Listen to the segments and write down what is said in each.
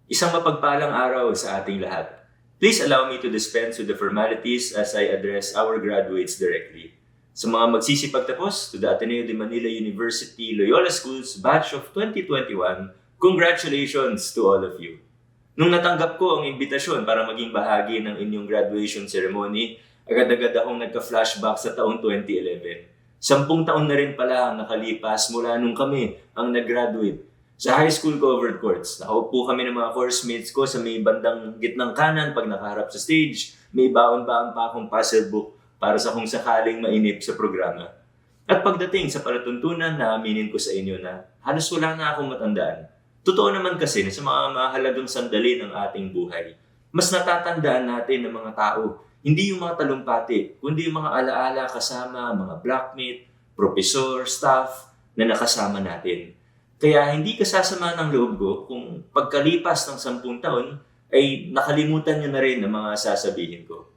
Isang mapagpalang araw sa ating lahat. Please allow me to dispense with the formalities as I address our graduates directly. Sa mga magsisipagtapos to the Ateneo de Manila University Loyola Schools Batch of 2021, congratulations to all of you. Nung natanggap ko ang imbitasyon para maging bahagi ng inyong graduation ceremony, agad-agad akong nagka-flashback sa taong 2011. 10 taon na rin pala ang nakalipas mula nung kami ang nag-graduate. Sa high school covered courts, nakaupo kami ng mga course mates ko sa may bandang gitnang kanan pag nakaharap sa stage. May baon-baon pa akong puzzle book para sa kung sakaling mainip sa programa. At pagdating sa palatuntunan, naaminin ko sa inyo na halos wala na akong matandaan. Totoo naman kasi na sa mga mahalagang sandali ng ating buhay, mas natatandaan natin ng mga tao, hindi yung mga talumpati, kundi yung mga alaala kasama, mga blockmate, professor, staff na nakasama natin. Kaya hindi ka sasama ng loob ko kung pagkalipas ng 10 taon ay nakalimutan nyo na rin ang mga sasabihin ko.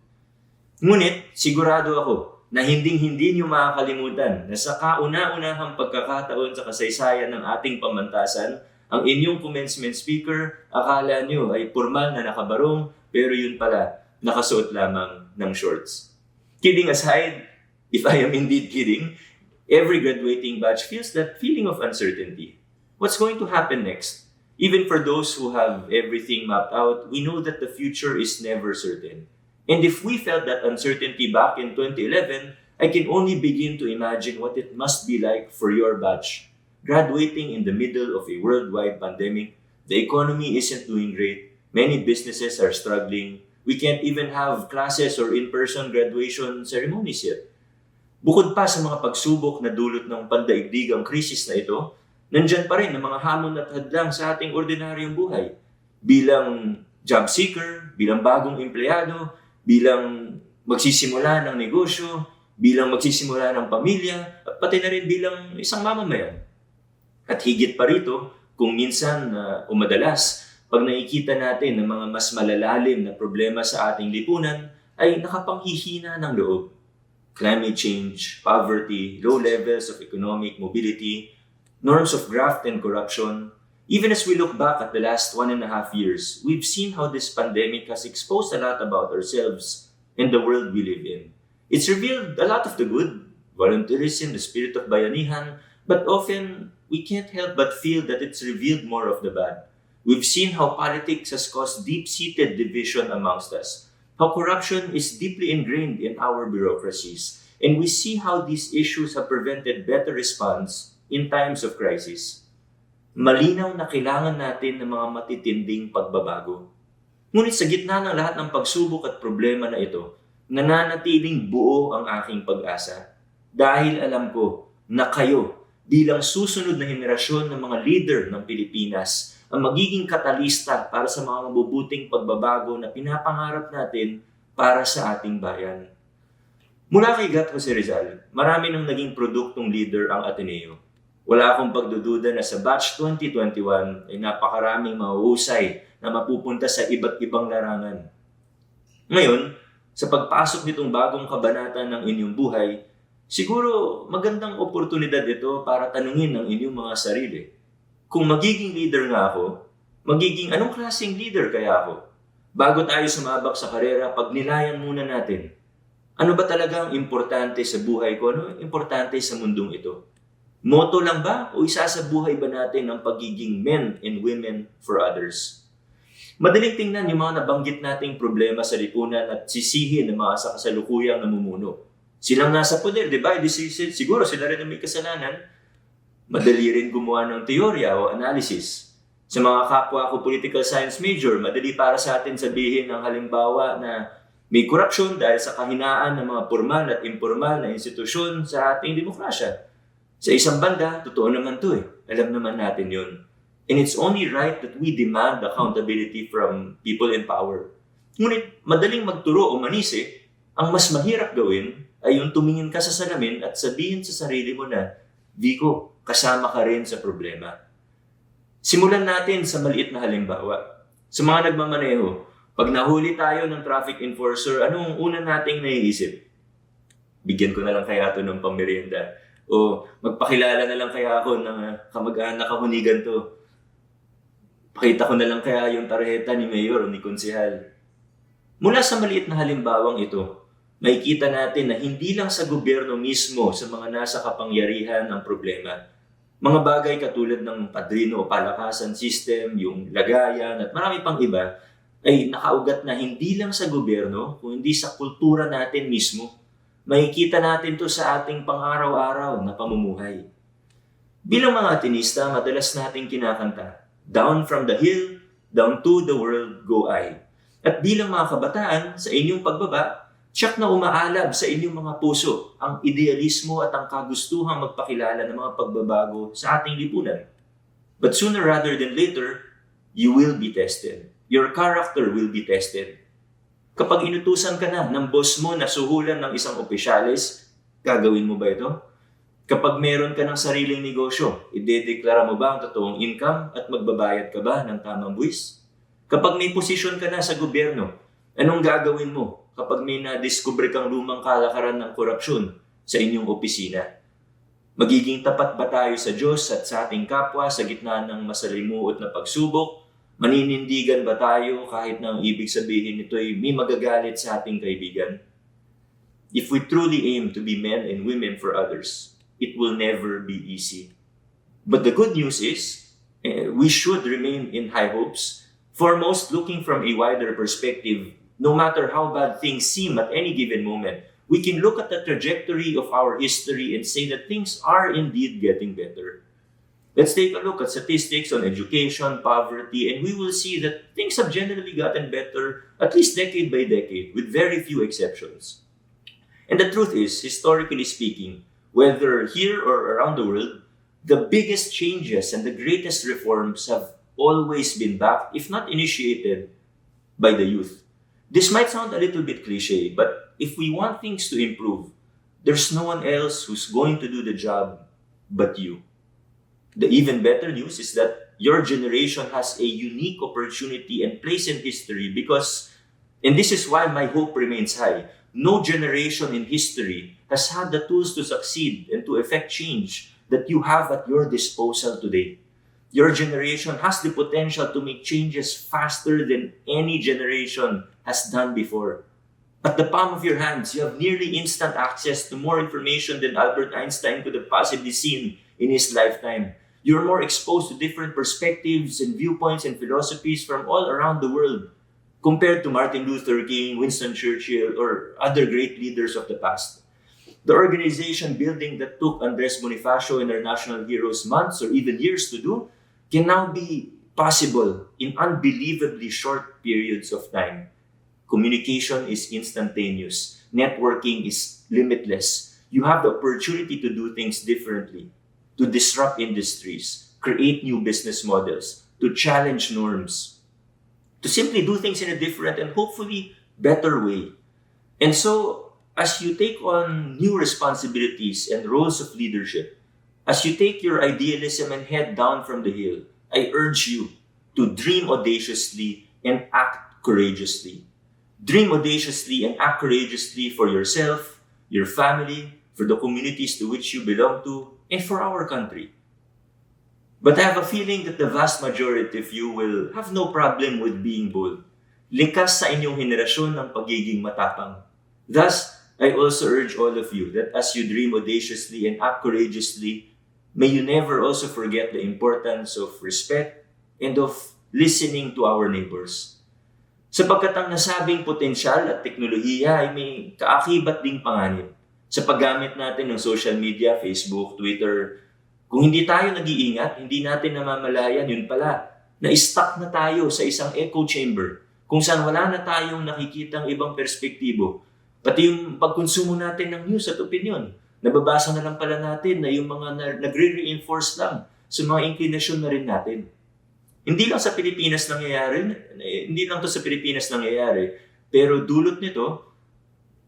Ngunit sigurado ako na hindi nyo makakalimutan na sa kauna-unahang pagkakataon sa kasaysayan ng ating pamantasan, ang inyong commencement speaker, akala nyo ay formal na nakabarong, pero yun pala, nakasuot lamang ng shorts. Kidding aside, if I am indeed kidding, every graduating batch feels that feeling of uncertainty. What's going to happen next? Even for those who have everything mapped out, we know that the future is never certain. And if we felt that uncertainty back in 2011, I can only begin to imagine what it must be like for your batch. Graduating in the middle of a worldwide pandemic, the economy isn't doing great, many businesses are struggling, we can't even have classes or in-person graduation ceremonies yet. Bukod pa sa mga pagsubok na dulot ng pandaigdigang krisis na ito, nandyan pa rin ang mga hamon at hadlang sa ating ordinaryong buhay. Bilang job seeker, bilang bagong empleyado, bilang magsisimula ng negosyo, bilang magsisimula ng pamilya, at pati na rin bilang isang mamamayan. At higit pa rito, kung minsan o madalas, pag nakikita natin ng mga mas malalalim na problema sa ating lipunan, ay nakapanghihina ng loob. Climate change, poverty, low levels of economic mobility, norms of graft and corruption. Even as we look back at the last 1.5 years, we've seen how this pandemic has exposed a lot about ourselves and the world we live in. It's revealed a lot of the good, volunteerism, the spirit of bayanihan, but often we can't help but feel that it's revealed more of the bad. We've seen how politics has caused deep-seated division amongst us, how corruption is deeply ingrained in our bureaucracies, and we see how these issues have prevented better response in times of crisis. Malinaw na kailangan natin ng mga matitinding pagbabago. Ngunit sa gitna ng lahat ng pagsubok at problema na ito, nananatiling buo ang aking pag-asa. Dahil alam ko na kayo, bilang susunod na henerasyon ng mga leader ng Pilipinas, ang magiging katalista para sa mga mabubuting pagbabago na pinapangarap natin para sa ating bayan. Mula kay Gat Jose Rizal, marami nang naging produktong leader ang Ateneo. Wala akong pagdududa na sa batch 2021 ay napakaraming mahuhusay na mapupunta sa iba't ibang larangan. Ngayon, sa pagpasok nitong bagong kabanata ng inyong buhay, siguro magandang oportunidad ito para tanungin ang inyong mga sarili. Kung magiging leader nga ako, magiging anong klaseng leader kaya ako? Bago tayo sumabak sa karera, pagnilayan muna natin. Ano ba talaga ang importante sa buhay ko? Ano ang importante sa mundong ito? Motto lang ba o isasabuhay ba natin ang pagiging men and women for others? Madaling tingnan yung mga nabanggit nating problema sa lipunan at sisihin ng mga sa kasalukuyang namumuno. Silang nasa poder, di ba? Siguro sila rin ang may kasalanan. Madali rin gumawa ng teorya o analysis. Sa mga kapwa ko political science major, madali para sa atin sabihin ang halimbawa na may korupsyon dahil sa kahinaan ng mga formal at informal na institusyon sa ating demokrasya. Sa isang banda, totoo naman to eh. Alam naman natin yun. And it's only right that we demand accountability from people in power. Ngunit madaling magturo o manisi, ang mas mahirap gawin ay yung tumingin ka sa salamin at sabihin sa sarili mo na, Vico, kasama ka rin sa problema. Simulan natin sa maliit na halimbawa. Sa mga nagmamaneho, pag nahuli tayo ng traffic enforcer, anong una nating naiisip? Bigyan ko na lang kaya ito ng pamerienda. O magpakilala na lang kaya ako ng kamag-anak kahunigan to. Pakita ko na lang kaya yung tarjeta ni Mayor o ni Konsehal. Mula sa maliit na halimbawang ito, makikita natin na hindi lang sa gobyerno mismo sa mga nasa kapangyarihan ang problema. Mga bagay katulad ng padrino o palakasan system, yung lagayan at marami pang iba ay nakaugat na hindi lang sa gobyerno kundi sa kultura natin mismo. Makikita natin to sa ating pang-araw-araw na pamumuhay. Bilang mga Atenista, madalas nating kinakanta, "Down from the hill, down to the world go I." At bilang mga kabataan, sa inyong pagbaba, tiyak na umaalab sa inyong mga puso ang idealismo at ang kagustuhang magpakilala ng mga pagbabago sa ating lipunan. But sooner rather than later, you will be tested. Your character will be tested. Kapag inutusan ka na ng boss mo na suhulan ng isang opisyalis, gagawin mo ba ito? Kapag meron ka ng sariling negosyo, idedeklara mo ba ang totoong income at magbabayad ka ba ng tamang buwis? Kapag may posisyon ka na sa gobyerno, anong gagawin mo kapag may nadiskubre kang lumang kalakaran ng korupsyon sa inyong opisina? Magiging tapat ba tayo sa Diyos at sa ating kapwa sa gitna ng masalimuot na pagsubok? Maninindigan ba tayo kahit na ang ibig sabihin nito ay may magagalit sa ating kaibigan? If we truly aim to be men and women for others, it will never be easy. But the good news is, we should remain in high hopes, foremost looking from a wider perspective. No matter how bad things seem at any given moment, we can look at the trajectory of our history and say that things are indeed getting better. Let's take a look at statistics on education, poverty, and we will see that things have generally gotten better, at least decade by decade, with very few exceptions. And the truth is, historically speaking, whether here or around the world, the biggest changes and the greatest reforms have always been backed, if not initiated, by the youth. This might sound a little bit cliche, but if we want things to improve, there's no one else who's going to do the job but you. The even better news is that your generation has a unique opportunity and place in history because, and this is why my hope remains high, no generation in history has had the tools to succeed and to effect change that you have at your disposal today. Your generation has the potential to make changes faster than any generation has done before. At the palm of your hands, you have nearly instant access to more information than Albert Einstein could have possibly seen in his lifetime. You're more exposed to different perspectives and viewpoints and philosophies from all around the world compared to Martin Luther King, Winston Churchill, or other great leaders of the past. The organization building that took Andres Bonifacio and our national heroes months or even years to do can now be possible in unbelievably short periods of time. Communication is instantaneous. Networking is limitless. You have the opportunity to do things differently, to disrupt industries, create new business models, to challenge norms, to simply do things in a different and hopefully better way. And so, as you take on new responsibilities and roles of leadership, as you take your idealism and head down from the hill, I urge you to dream audaciously and act courageously. Dream audaciously and act courageously for yourself, your family, for the communities to which you belong to, and for our country. But I have a feeling that the vast majority of you will have no problem with being bold. Likas sa inyong henerasyon ng pagiging matapang. Thus, I also urge all of you that as you dream audaciously and act courageously, may you never also forget the importance of respect and of listening to our neighbors. Sapagkat ang nasabing potensyal at teknolohiya ay may kaakibat ding panganib. Sa paggamit natin ng social media, Facebook, Twitter, kung hindi tayo nag-iingat, hindi natin namamalayan, yun pala, na-stuck na tayo sa isang echo chamber kung saan wala na tayong nakikitang ibang perspektibo. Pati yung pagkonsumo natin ng news at opinion, nababasa na lang pala natin na yung mga nagre-reinforce lang sa mga inclination na rin natin. Hindi lang sa Pilipinas nangyayari, pero dulot nito,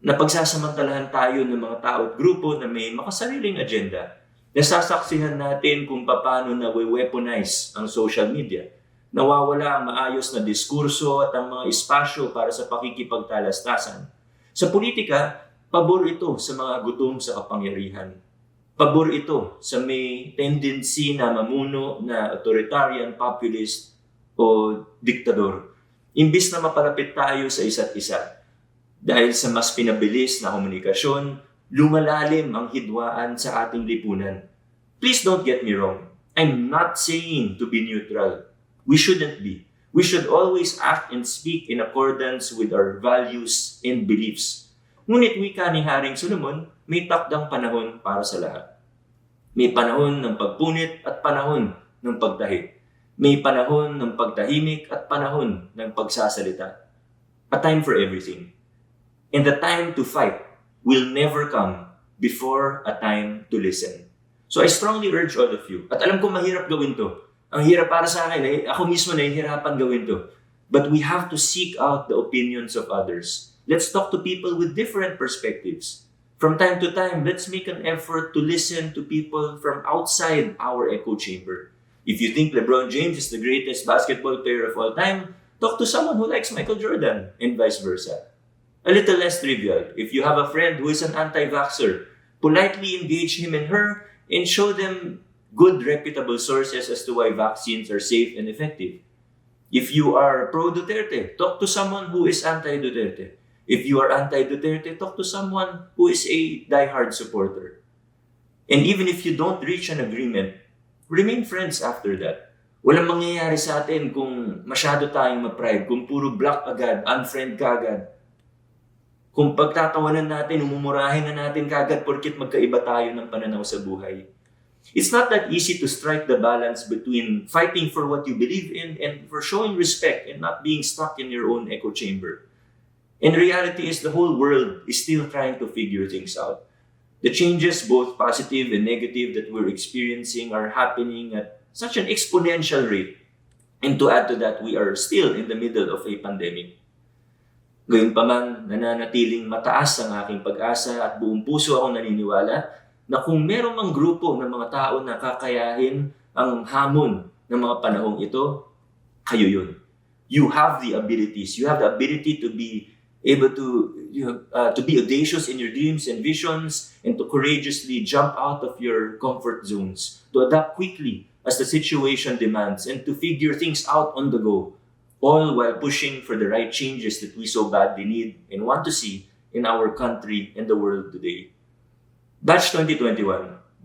napagsasamantalahan tayo ng mga tao at grupo na may makasariling agenda. Nasasaksihan natin kung paano na-weaponize ang social media. Nawawala ang maayos na diskurso at ang mga espasyo para sa pakikipagtalastasan. Sa politika, pabor ito sa mga gutom sa kapangyarihan. Pabor ito sa may tendency na mamuno na authoritarian, populist, o diktador. Imbis na mapalapit tayo sa isa't isa, dahil sa mas pinabilis na komunikasyon, lumalalim ang hidwaan sa ating lipunan. Please don't get me wrong. I'm not saying to be neutral. We shouldn't be. We should always act and speak in accordance with our values and beliefs. Ngunit wika ni Haring Solomon, may takdang panahon para sa lahat. May panahon ng pagpunit at panahon ng pagtahi. May panahon ng pagtahimik at panahon ng pagsasalita. A time for everything. And the time to fight will never come before a time to listen. So I strongly urge all of you, at alam ko mahirap gawin to. Ang hirap para sa akin, ako mismo nahihirapan gawin to. But we have to seek out the opinions of others. Let's talk to people with different perspectives. From time to time, let's make an effort to listen to people from outside our echo chamber. If you think LeBron James is the greatest basketball player of all time, talk to someone who likes Michael Jordan, and vice versa. A little less trivial, if you have a friend who is an anti-vaxxer, politely engage him and her and show them good reputable sources as to why vaccines are safe and effective. If you are pro-Duterte, talk to someone who is anti-Duterte. If you are anti-Duterte, talk to someone who is a diehard supporter. And even if you don't reach an agreement, remain friends after that. Walang mangyayari sa atin kung masyado tayong ma-pride, kung puro block agad, unfriend ka agad. Kung pagtatawanan natin, umumurahin na natin kagad porkit magkaiba tayo ng pananaw sa buhay. It's not that easy to strike the balance between fighting for what you believe in and for showing respect and not being stuck in your own echo chamber. And reality is the whole world is still trying to figure things out. The changes, both positive and negative, that we're experiencing are happening at such an exponential rate. And to add to that, we are still in the middle of a pandemic. Gayunpaman, nananatiling mataas ang aking pag-asa at buong puso akong naniniwala na kung meron mang grupo ng mga tao na kakayahin ang hamon ng mga panahong ito, kayo yun. You have the abilities. You have the ability to be able to be audacious in your dreams and visions and to courageously jump out of your comfort zones, to adapt quickly as the situation demands and to figure things out on the go, all while pushing for the right changes that we so badly need and want to see in our country and the world today. Batch 2021,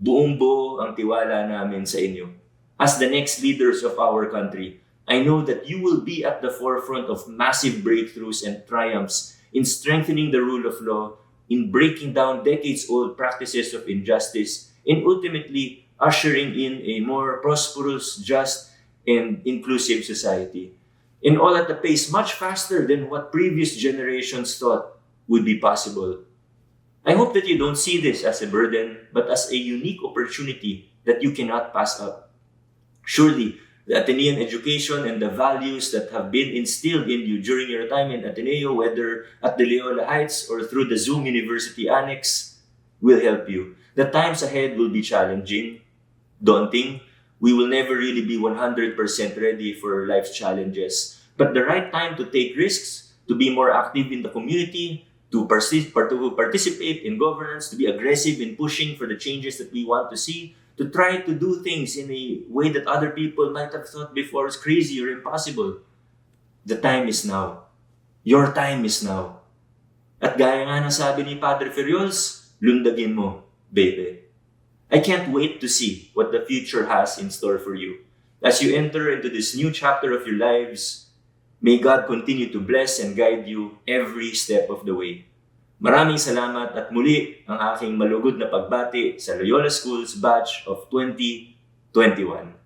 buong buo ang tiwala namin sa inyo. As the next leaders of our country, I know that you will be at the forefront of massive breakthroughs and triumphs in strengthening the rule of law, in breaking down decades-old practices of injustice, and ultimately ushering in a more prosperous, just, and inclusive society. And all at a pace much faster than what previous generations thought would be possible. I hope that you don't see this as a burden, but as a unique opportunity that you cannot pass up. Surely, the Atenean education and the values that have been instilled in you during your time in Ateneo, whether at the Loyola Heights or through the Zoom University Annex, will help you. The times ahead will be challenging, daunting. We will never really be 100% ready for life's challenges. But the right time to take risks, to be more active in the community, to participate in governance, to be aggressive in pushing for the changes that we want to see, to try to do things in a way that other people might have thought before is crazy or impossible. The time is now. Your time is now. At gaya nga ng sabi ni Padre Ferriols, lundagin mo, baby. I can't wait to see what the future has in store for you. As you enter into this new chapter of your lives, may God continue to bless and guide you every step of the way. Maraming salamat at muli ang aking malugod na pagbati sa Loyola Schools Batch of 2021.